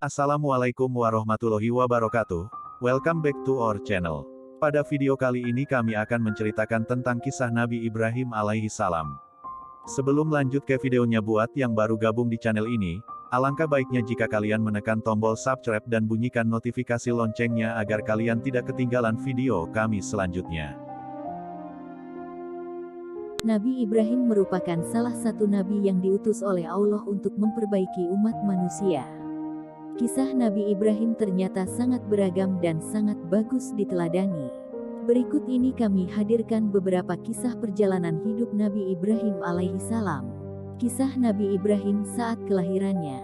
Assalamualaikum warahmatullahi wabarakatuh. Welcome back to our channel. Pada video kali ini kami akan menceritakan tentang kisah Nabi Ibrahim alaihi salam. Sebelum lanjut ke videonya, buat yang baru gabung di channel ini, alangkah baiknya jika kalian menekan tombol subscribe dan bunyikan notifikasi loncengnya agar kalian tidak ketinggalan video kami selanjutnya. Nabi Ibrahim merupakan salah satu nabi yang diutus oleh Allah untuk memperbaiki umat manusia. Kisah Nabi Ibrahim ternyata sangat beragam dan sangat bagus diteladani. Berikut ini kami hadirkan beberapa kisah perjalanan hidup Nabi Ibrahim alaihi salam. Kisah Nabi Ibrahim saat kelahirannya.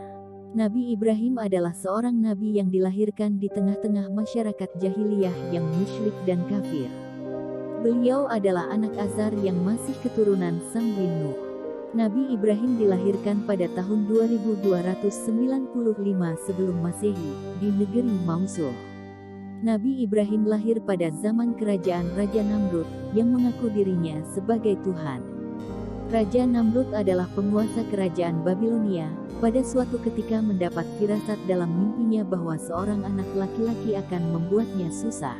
Nabi Ibrahim adalah seorang nabi yang dilahirkan di tengah-tengah masyarakat jahiliyah yang musyrik dan kafir. Beliau adalah anak Azar yang masih keturunan Sam bin Nuh. Nabi Ibrahim dilahirkan pada tahun 2295 sebelum Masehi, di negeri Mosul. Nabi Ibrahim lahir pada zaman kerajaan Raja Namrud, yang mengaku dirinya sebagai Tuhan. Raja Namrud adalah penguasa kerajaan Babilonia, pada suatu ketika mendapat firasat dalam mimpinya bahwa seorang anak laki-laki akan membuatnya susah.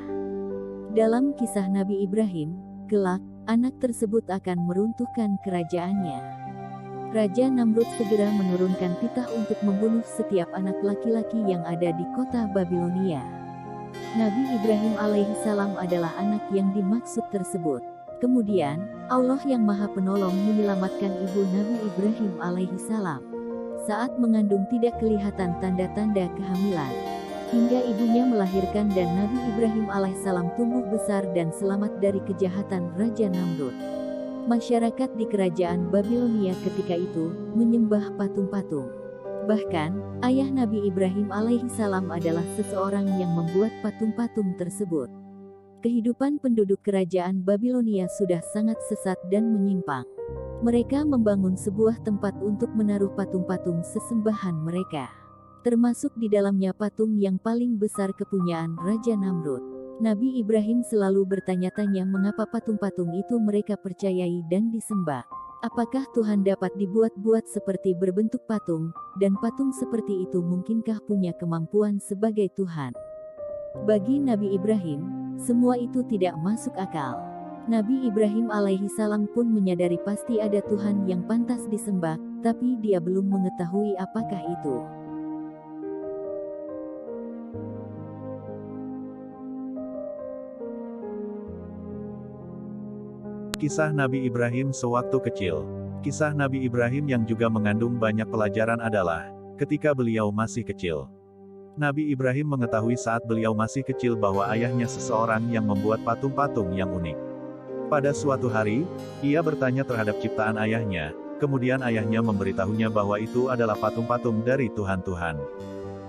Dalam kisah Nabi Ibrahim, kelak, anak tersebut akan meruntuhkan kerajaannya. Raja Namrud segera menurunkan titah untuk membunuh setiap anak laki-laki yang ada di kota Babilonia. Nabi Ibrahim alaihi salam adalah anak yang dimaksud tersebut. Kemudian, Allah yang Maha Penolong menyelamatkan ibu Nabi Ibrahim alaihi salam. Saat mengandung tidak kelihatan tanda-tanda kehamilan. Hingga ibunya melahirkan dan Nabi Ibrahim alaihissalam tumbuh besar dan selamat dari kejahatan Raja Namrud. Masyarakat di kerajaan Babilonia ketika itu menyembah patung-patung. Bahkan, ayah Nabi Ibrahim alaihissalam adalah seseorang yang membuat patung-patung tersebut. Kehidupan penduduk kerajaan Babilonia sudah sangat sesat dan menyimpang. Mereka membangun sebuah tempat untuk menaruh patung-patung sesembahan mereka. Termasuk di dalamnya patung yang paling besar kepunyaan Raja Namrud. Nabi Ibrahim selalu bertanya-tanya mengapa patung-patung itu mereka percayai dan disembah. Apakah Tuhan dapat dibuat-buat seperti berbentuk patung, dan patung seperti itu mungkinkah punya kemampuan sebagai Tuhan? Bagi Nabi Ibrahim, semua itu tidak masuk akal. Nabi Ibrahim alaihi salam pun menyadari pasti ada Tuhan yang pantas disembah, tapi dia belum mengetahui apakah itu. Kisah Nabi Ibrahim sewaktu kecil. Kisah Nabi Ibrahim yang juga mengandung banyak pelajaran adalah, ketika beliau masih kecil. Nabi Ibrahim mengetahui saat beliau masih kecil bahwa ayahnya seseorang yang membuat patung-patung yang unik. Pada suatu hari, ia bertanya terhadap ciptaan ayahnya, kemudian ayahnya memberitahunya bahwa itu adalah patung-patung dari Tuhan-Tuhan.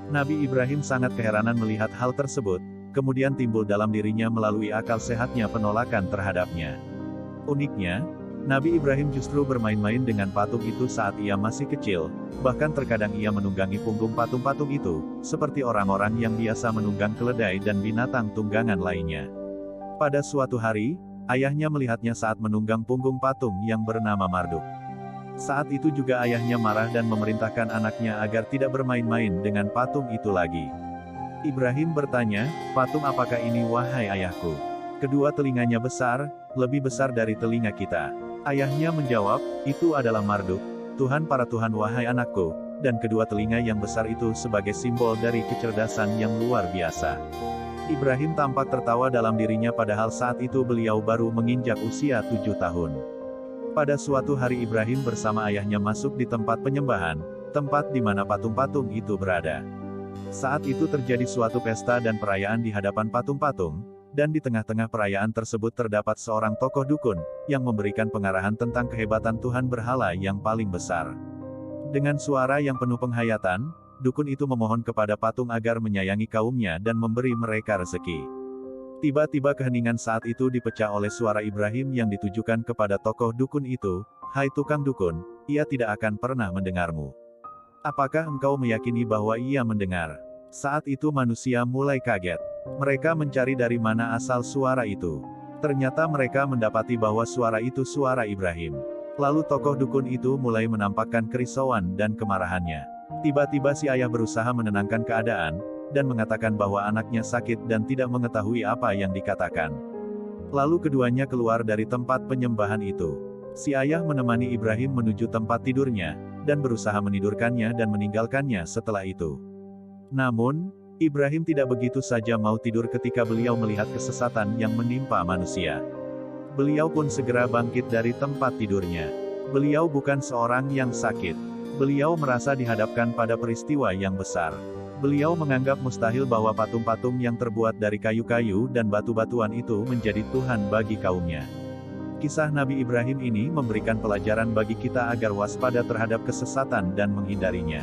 Nabi Ibrahim sangat keheranan melihat hal tersebut, kemudian timbul dalam dirinya melalui akal sehatnya penolakan terhadapnya. Uniknya, Nabi Ibrahim justru bermain-main dengan patung itu saat ia masih kecil, bahkan terkadang ia menunggangi punggung patung-patung itu, seperti orang-orang yang biasa menunggang keledai dan binatang tunggangan lainnya. Pada suatu hari, ayahnya melihatnya saat menunggang punggung patung yang bernama Marduk. Saat itu juga ayahnya marah dan memerintahkan anaknya agar tidak bermain-main dengan patung itu lagi. Ibrahim bertanya, "Patung apakah ini wahai ayahku?" "Kedua telinganya besar, lebih besar dari telinga kita." Ayahnya menjawab, "Itu adalah Marduk, Tuhan para Tuhan wahai anakku, dan kedua telinga yang besar itu sebagai simbol dari kecerdasan yang luar biasa." Ibrahim tampak tertawa dalam dirinya padahal saat itu beliau baru menginjak usia 7 tahun. Pada suatu hari Ibrahim bersama ayahnya masuk di tempat penyembahan, tempat di mana patung-patung itu berada. Saat itu terjadi suatu pesta dan perayaan di hadapan patung-patung, dan di tengah-tengah perayaan tersebut terdapat seorang tokoh dukun, yang memberikan pengarahan tentang kehebatan Tuhan berhala yang paling besar. Dengan suara yang penuh penghayatan, dukun itu memohon kepada patung agar menyayangi kaumnya dan memberi mereka rezeki. Tiba-tiba keheningan saat itu dipecah oleh suara Ibrahim yang ditujukan kepada tokoh dukun itu, "Hai tukang dukun, ia tidak akan pernah mendengarmu. Apakah engkau meyakini bahwa ia mendengar?" Saat itu manusia mulai kaget. Mereka mencari dari mana asal suara itu. Ternyata mereka mendapati bahwa suara itu suara Ibrahim. Lalu tokoh dukun itu mulai menampakkan kerisauan dan kemarahannya. Tiba-tiba si ayah berusaha menenangkan keadaan, dan mengatakan bahwa anaknya sakit dan tidak mengetahui apa yang dikatakan. Lalu keduanya keluar dari tempat penyembahan itu. Si ayah menemani Ibrahim menuju tempat tidurnya, dan berusaha menidurkannya dan meninggalkannya setelah itu. Namun, Ibrahim tidak begitu saja mau tidur ketika beliau melihat kesesatan yang menimpa manusia. Beliau pun segera bangkit dari tempat tidurnya. Beliau bukan seorang yang sakit. Beliau merasa dihadapkan pada peristiwa yang besar. Beliau menganggap mustahil bahwa patung-patung yang terbuat dari kayu-kayu dan batu-batuan itu menjadi Tuhan bagi kaumnya. Kisah Nabi Ibrahim ini memberikan pelajaran bagi kita agar waspada terhadap kesesatan dan menghindarinya.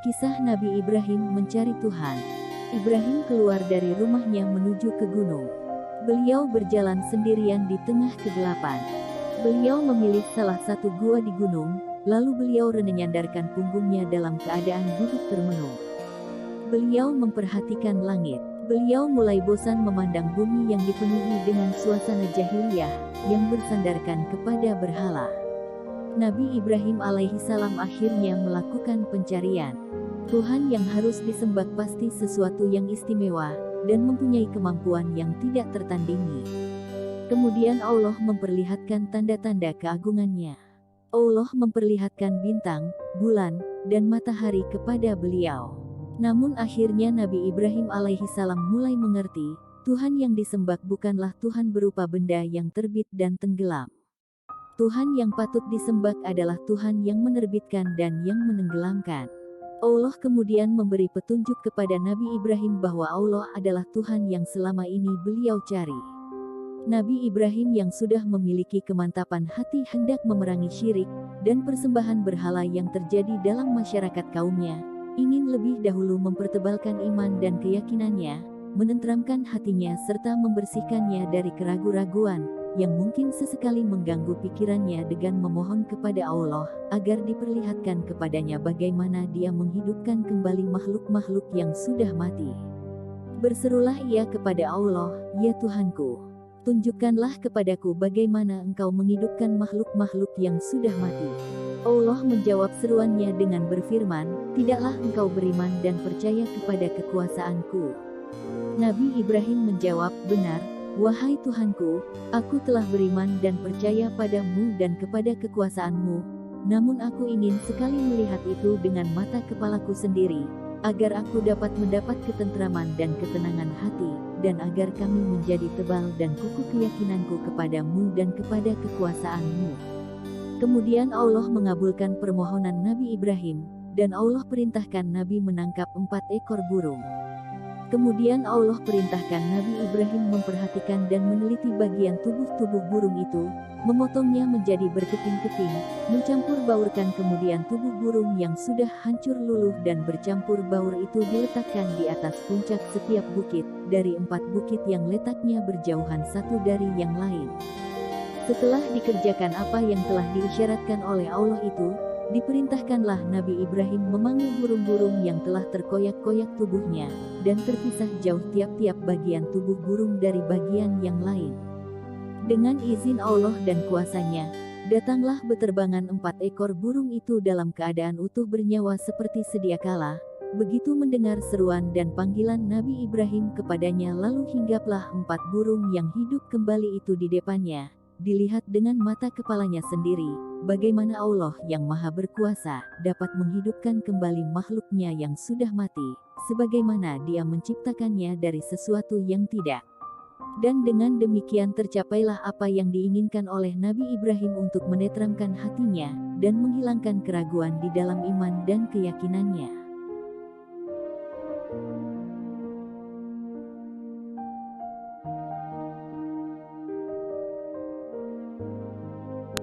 Kisah Nabi Ibrahim mencari Tuhan. Ibrahim keluar dari rumahnya menuju ke gunung. Beliau berjalan sendirian di tengah kegelapan. Beliau memilih salah satu gua di gunung, lalu beliau menyandarkan punggungnya dalam keadaan duduk termenung. Beliau memperhatikan langit. Beliau mulai bosan memandang bumi yang dipenuhi dengan suasana jahiliyah, yang bersandarkan kepada berhala. Nabi Ibrahim alaihi salam akhirnya melakukan pencarian. Tuhan yang harus disembah pasti sesuatu yang istimewa, dan mempunyai kemampuan yang tidak tertandingi. Kemudian Allah memperlihatkan tanda-tanda keagungannya. Allah memperlihatkan bintang, bulan, dan matahari kepada beliau. Namun akhirnya Nabi Ibrahim alaihi salam mulai mengerti, Tuhan yang disembah bukanlah Tuhan berupa benda yang terbit dan tenggelam. Tuhan yang patut disembah adalah Tuhan yang menerbitkan dan yang menenggelamkan. Allah kemudian memberi petunjuk kepada Nabi Ibrahim bahwa Allah adalah Tuhan yang selama ini beliau cari. Nabi Ibrahim yang sudah memiliki kemantapan hati hendak memerangi syirik dan persembahan berhala yang terjadi dalam masyarakat kaumnya, ingin lebih dahulu mempertebalkan iman dan keyakinannya, menenteramkan hatinya serta membersihkannya dari keraguan-raguan yang mungkin sesekali mengganggu pikirannya dengan memohon kepada Allah, agar diperlihatkan kepadanya bagaimana dia menghidupkan kembali makhluk-makhluk yang sudah mati. Berserulah ia kepada Allah, "Ya Tuhanku, tunjukkanlah kepadaku bagaimana Engkau menghidupkan makhluk-makhluk yang sudah mati." Allah menjawab seruannya dengan berfirman, "Tidaklah engkau beriman dan percaya kepada kekuasaanku?" Nabi Ibrahim menjawab, "Benar, wahai Tuhanku, aku telah beriman dan percaya padamu dan kepada kekuasaanmu, namun aku ingin sekali melihat itu dengan mata kepalaku sendiri, agar aku dapat mendapat ketentraman dan ketenangan hati, dan agar kami menjadi tebal dan kukuh keyakinanku kepadamu dan kepada kekuasaanmu." Kemudian Allah mengabulkan permohonan Nabi Ibrahim, dan Allah perintahkan Nabi menangkap 4 ekor burung. Kemudian Allah perintahkan Nabi Ibrahim memperhatikan dan meneliti bagian tubuh-tubuh burung itu, memotongnya menjadi berkeping-keping, mencampur baurkan, kemudian tubuh burung yang sudah hancur luluh dan bercampur baur itu diletakkan di atas puncak setiap bukit, dari 4 bukit yang letaknya berjauhan satu dari yang lain. Setelah dikerjakan apa yang telah diisyaratkan oleh Allah itu, diperintahkanlah Nabi Ibrahim memanggil burung-burung yang telah terkoyak-koyak tubuhnya, dan terpisah jauh tiap-tiap bagian tubuh burung dari bagian yang lain. Dengan izin Allah dan kuasanya, datanglah beterbangan 4 ekor burung itu dalam keadaan utuh bernyawa seperti sedia kala. Begitu mendengar seruan dan panggilan Nabi Ibrahim kepadanya, lalu hinggaplah 4 burung yang hidup kembali itu di depannya. Dilihat dengan mata kepalanya sendiri, bagaimana Allah yang maha berkuasa, dapat menghidupkan kembali makhluknya yang sudah mati, sebagaimana dia menciptakannya dari sesuatu yang tidak. Dan dengan demikian tercapailah apa yang diinginkan oleh Nabi Ibrahim untuk menenteramkan hatinya, dan menghilangkan keraguan di dalam iman dan keyakinannya.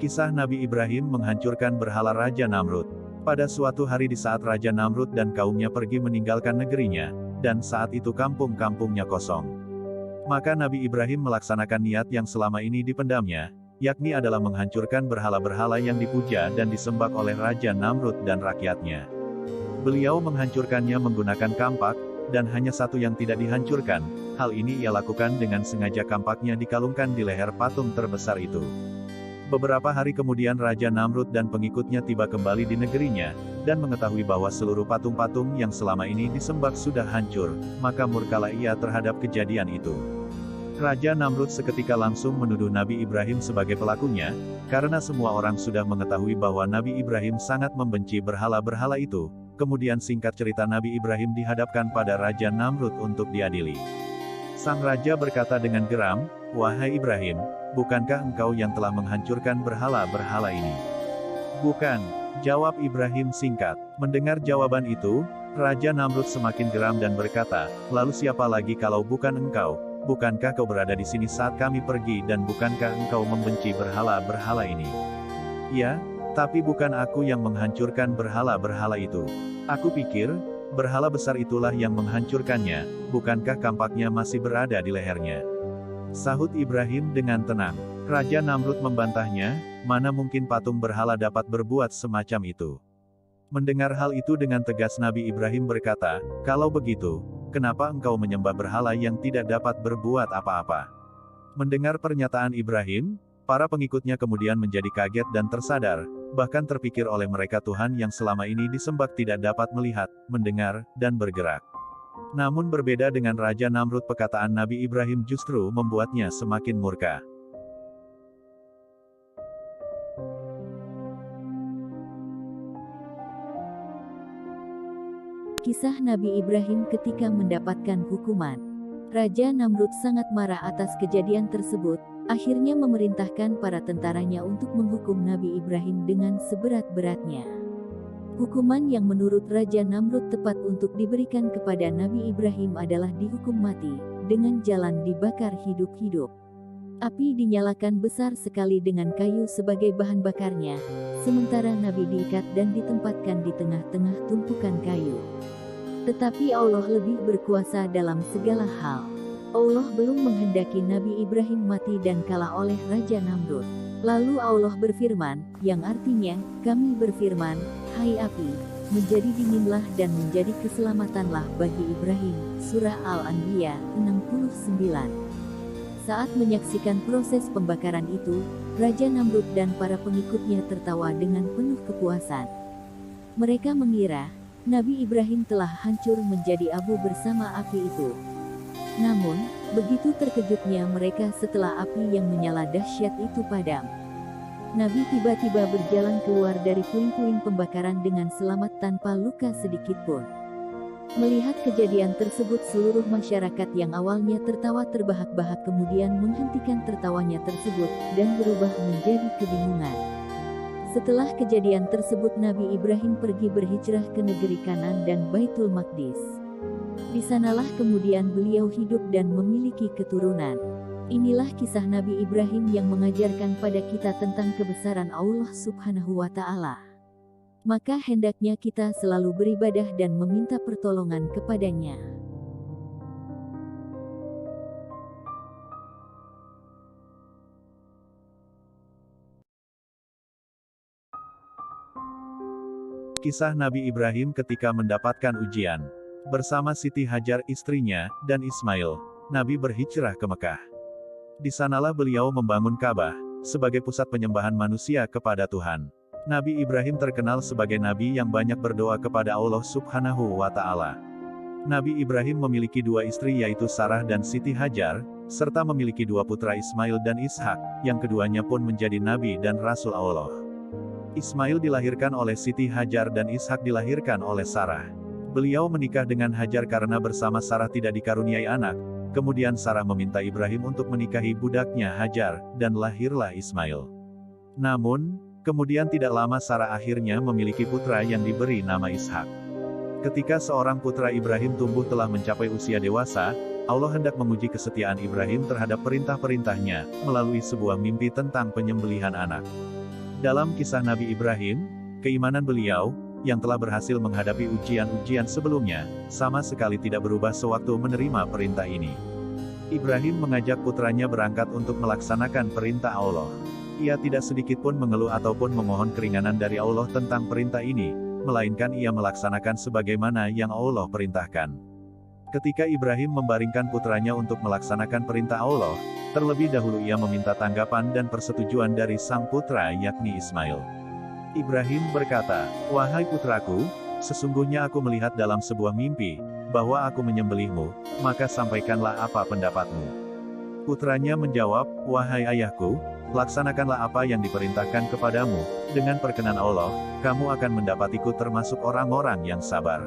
Kisah Nabi Ibrahim menghancurkan berhala Raja Namrud. Pada suatu hari di saat Raja Namrud dan kaumnya pergi meninggalkan negerinya, dan saat itu kampung-kampungnya kosong. Maka Nabi Ibrahim melaksanakan niat yang selama ini dipendamnya, yakni adalah menghancurkan berhala-berhala yang dipuja dan disembah oleh Raja Namrud dan rakyatnya. Beliau menghancurkannya menggunakan kampak, dan hanya satu yang tidak dihancurkan, Hal ini ia lakukan dengan sengaja, kampaknya dikalungkan di leher patung terbesar itu. Beberapa hari kemudian Raja Namrud dan pengikutnya tiba kembali di negerinya, dan mengetahui bahwa seluruh patung-patung yang selama ini disembah sudah hancur, maka murkalah ia terhadap kejadian itu. Raja Namrud seketika langsung menuduh Nabi Ibrahim sebagai pelakunya, karena semua orang sudah mengetahui bahwa Nabi Ibrahim sangat membenci berhala-berhala itu. Kemudian singkat cerita Nabi Ibrahim dihadapkan pada Raja Namrud untuk diadili. Sang Raja berkata dengan geram, "Wahai Ibrahim, bukankah engkau yang telah menghancurkan berhala-berhala ini?" "Bukan," jawab Ibrahim singkat. Mendengar jawaban itu, Raja Namrud semakin geram dan berkata, "Lalu siapa lagi kalau bukan engkau? Bukankah kau berada di sini saat kami pergi dan bukankah engkau membenci berhala-berhala ini?" "Ya, tapi bukan aku yang menghancurkan berhala-berhala itu. Aku pikir, berhala besar itulah yang menghancurkannya, bukankah kampaknya masih berada di lehernya?" Sahut Ibrahim dengan tenang. Raja Namrud membantahnya, "Mana mungkin patung berhala dapat berbuat semacam itu?" Mendengar hal itu dengan tegas Nabi Ibrahim berkata, "Kalau begitu, kenapa engkau menyembah berhala yang tidak dapat berbuat apa-apa?" Mendengar pernyataan Ibrahim, para pengikutnya kemudian menjadi kaget dan tersadar, bahkan terpikir oleh mereka Tuhan yang selama ini disembah tidak dapat melihat, mendengar, dan bergerak. Namun berbeda dengan Raja Namrud, perkataan Nabi Ibrahim justru membuatnya semakin murka. Kisah Nabi Ibrahim ketika mendapatkan hukuman. Raja Namrud sangat marah atas kejadian tersebut, akhirnya memerintahkan para tentaranya untuk menghukum Nabi Ibrahim dengan seberat-beratnya. Hukuman yang menurut Raja Namrud tepat untuk diberikan kepada Nabi Ibrahim adalah dihukum mati, dengan jalan dibakar hidup-hidup. Api dinyalakan besar sekali dengan kayu sebagai bahan bakarnya, sementara Nabi diikat dan ditempatkan di tengah-tengah tumpukan kayu. Tetapi Allah lebih berkuasa dalam segala hal. Allah belum menghendaki Nabi Ibrahim mati dan kalah oleh Raja Namrud. Lalu Allah berfirman, yang artinya, kami berfirman, "Hai api, menjadi dinginlah dan menjadi keselamatanlah bagi Ibrahim." Surah Al-Anbiya 69. Saat menyaksikan proses pembakaran itu, Raja Namrud dan para pengikutnya tertawa dengan penuh kepuasan. Mereka mengira, Nabi Ibrahim telah hancur menjadi abu bersama api itu. Namun, begitu terkejutnya mereka setelah api yang menyala dahsyat itu padam. Nabi tiba-tiba berjalan keluar dari puing-puing pembakaran dengan selamat tanpa luka sedikit pun. Melihat kejadian tersebut, seluruh masyarakat yang awalnya tertawa terbahak-bahak kemudian menghentikan tertawanya tersebut, dan berubah menjadi kebingungan. Setelah kejadian tersebut Nabi Ibrahim pergi berhijrah ke negeri Kanan dan Baitul Maqdis. Di sanalah kemudian beliau hidup dan memiliki keturunan. Inilah kisah Nabi Ibrahim yang mengajarkan pada kita tentang kebesaran Allah Subhanahu wa Ta'ala. Maka hendaknya kita selalu beribadah dan meminta pertolongan kepadanya. Kisah Nabi Ibrahim ketika mendapatkan ujian. Bersama Siti Hajar istrinya, dan Ismail, Nabi berhijrah ke Mekah. Di sanalah beliau membangun Ka'bah, sebagai pusat penyembahan manusia kepada Tuhan. Nabi Ibrahim terkenal sebagai nabi yang banyak berdoa kepada Allah Subhanahu wa Ta'ala. Nabi Ibrahim memiliki dua istri yaitu Sarah dan Siti Hajar, serta memiliki dua putra Ismail dan Ishak, yang keduanya pun menjadi nabi dan rasul Allah. Ismail dilahirkan oleh Siti Hajar dan Ishak dilahirkan oleh Sarah. Beliau menikah dengan Hajar karena bersama Sarah tidak dikaruniai anak, kemudian Sarah meminta Ibrahim untuk menikahi budaknya Hajar, dan lahirlah Ismail. Namun, kemudian tidak lama Sarah akhirnya memiliki putra yang diberi nama Ishak. Ketika seorang putra Ibrahim tumbuh telah mencapai usia dewasa, Allah hendak menguji kesetiaan Ibrahim terhadap perintah-perintahnya, melalui sebuah mimpi tentang penyembelihan anak. Dalam kisah Nabi Ibrahim, keimanan beliau, yang telah berhasil menghadapi ujian-ujian sebelumnya, sama sekali tidak berubah sewaktu menerima perintah ini. Ibrahim mengajak putranya berangkat untuk melaksanakan perintah Allah. Ia tidak sedikit pun mengeluh ataupun memohon keringanan dari Allah tentang perintah ini, melainkan ia melaksanakan sebagaimana yang Allah perintahkan. Ketika Ibrahim membaringkan putranya untuk melaksanakan perintah Allah, terlebih dahulu ia meminta tanggapan dan persetujuan dari sang putra yakni Ismail. Ibrahim berkata, "Wahai putraku, sesungguhnya aku melihat dalam sebuah mimpi, bahwa aku menyembelihmu, maka sampaikanlah apa pendapatmu." Putranya menjawab, "Wahai ayahku, laksanakanlah apa yang diperintahkan kepadamu, dengan perkenan Allah, kamu akan mendapatiku termasuk orang-orang yang sabar."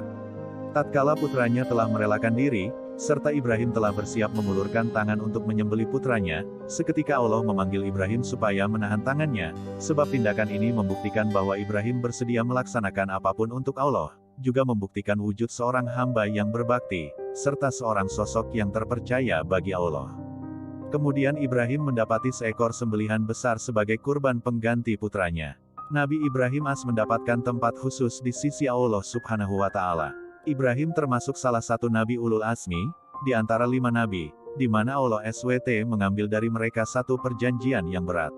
Tatkala putranya telah merelakan diri, serta Ibrahim telah bersiap mengulurkan tangan untuk menyembelih putranya, seketika Allah memanggil Ibrahim supaya menahan tangannya, sebab tindakan ini membuktikan bahwa Ibrahim bersedia melaksanakan apapun untuk Allah, juga membuktikan wujud seorang hamba yang berbakti, serta seorang sosok yang terpercaya bagi Allah. Kemudian Ibrahim mendapati seekor sembelihan besar sebagai kurban pengganti putranya. Nabi Ibrahim mendapatkan tempat khusus di sisi Allah Subhanahu wa Ta'ala. Ibrahim termasuk salah satu Nabi Ulul Azmi, di antara 5 Nabi, di mana Allah SWT mengambil dari mereka satu perjanjian yang berat.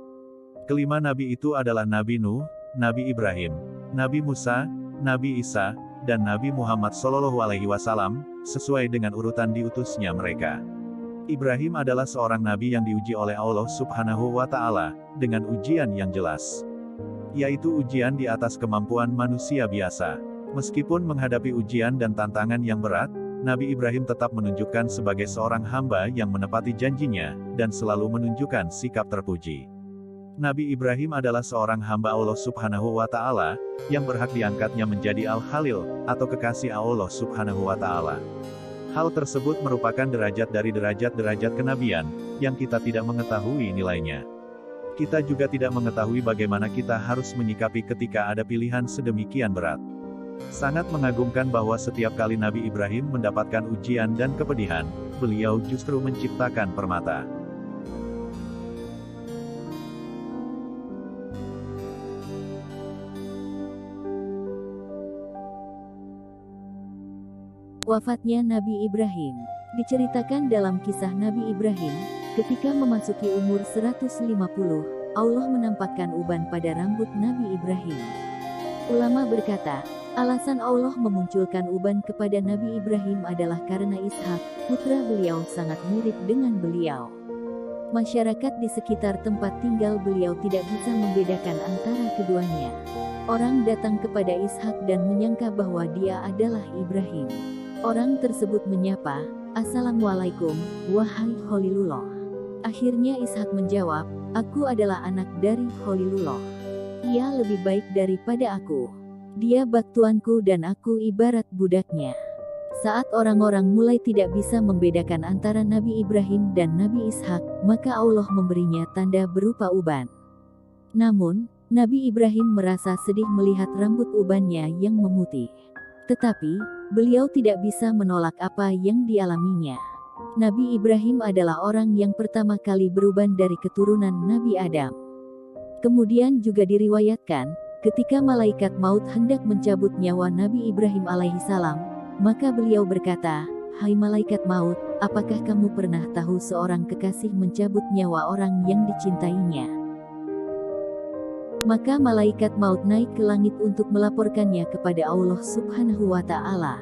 Kelima Nabi itu adalah Nabi Nuh, Nabi Ibrahim, Nabi Musa, Nabi Isa, dan Nabi Muhammad SAW, sesuai dengan urutan diutusnya mereka. Ibrahim adalah seorang Nabi yang diuji oleh Allah Subhanahu wa Ta'ala, dengan ujian yang jelas, yaitu ujian di atas kemampuan manusia biasa. Meskipun menghadapi ujian dan tantangan yang berat, Nabi Ibrahim tetap menunjukkan sebagai seorang hamba yang menepati janjinya, dan selalu menunjukkan sikap terpuji. Nabi Ibrahim adalah seorang hamba Allah Subhanahu wa Ta'ala, yang berhak diangkatnya menjadi Al-Khalil, atau kekasih Allah Subhanahu wa Ta'ala. Hal tersebut merupakan derajat dari derajat-derajat kenabian, yang kita tidak mengetahui nilainya. Kita juga tidak mengetahui bagaimana kita harus menyikapi ketika ada pilihan sedemikian berat. Sangat mengagumkan bahwa setiap kali Nabi Ibrahim mendapatkan ujian dan kepedihan, beliau justru menciptakan permata. Wafatnya Nabi Ibrahim diceritakan dalam kisah Nabi Ibrahim, ketika memasuki umur 150, Allah menampakkan uban pada rambut Nabi Ibrahim. Ulama berkata, alasan Allah memunculkan uban kepada Nabi Ibrahim adalah karena Ishak, putra beliau sangat mirip dengan beliau. Masyarakat di sekitar tempat tinggal beliau tidak bisa membedakan antara keduanya. Orang datang kepada Ishak dan menyangka bahwa dia adalah Ibrahim. Orang tersebut menyapa, "Assalamualaikum, wahai Khalilullah." Akhirnya Ishak menjawab, "Aku adalah anak dari Khalilullah. Ia lebih baik daripada aku. Dia bak tuanku dan aku ibarat budaknya." Saat orang-orang mulai tidak bisa membedakan antara Nabi Ibrahim dan Nabi Ishak, maka Allah memberinya tanda berupa uban. Namun, Nabi Ibrahim merasa sedih melihat rambut ubannya yang memutih. Tetapi, beliau tidak bisa menolak apa yang dialaminya. Nabi Ibrahim adalah orang yang pertama kali beruban dari keturunan Nabi Adam. Kemudian juga diriwayatkan, ketika malaikat maut hendak mencabut nyawa Nabi Ibrahim alaihissalam, maka beliau berkata, "Hai malaikat maut, apakah kamu pernah tahu seorang kekasih mencabut nyawa orang yang dicintainya?" Maka malaikat maut naik ke langit untuk melaporkannya kepada Allah Subhanahu wa Ta'ala.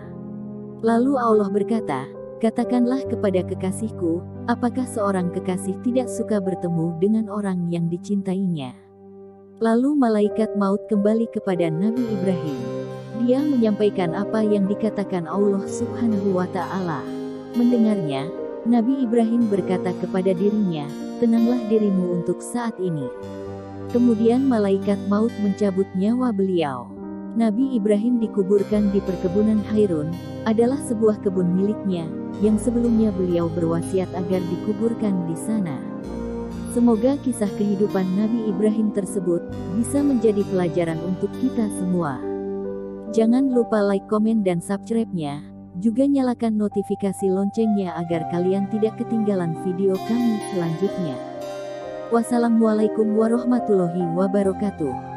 Lalu Allah berkata, "Katakanlah kepada kekasihku, apakah seorang kekasih tidak suka bertemu dengan orang yang dicintainya?" Lalu malaikat maut kembali kepada Nabi Ibrahim. Dia menyampaikan apa yang dikatakan Allah Subhanahu wa Ta'ala. Mendengarnya, Nabi Ibrahim berkata kepada dirinya, "Tenanglah dirimu untuk saat ini." Kemudian malaikat maut mencabut nyawa beliau. Nabi Ibrahim dikuburkan di perkebunan Hairun, adalah sebuah kebun miliknya, yang sebelumnya beliau berwasiat agar dikuburkan di sana. Semoga kisah kehidupan Nabi Ibrahim tersebut bisa menjadi pelajaran untuk kita semua. Jangan lupa like, komen, dan subscribe-nya. Juga nyalakan notifikasi loncengnya agar kalian tidak ketinggalan video kami selanjutnya. Wassalamualaikum warahmatullahi wabarakatuh.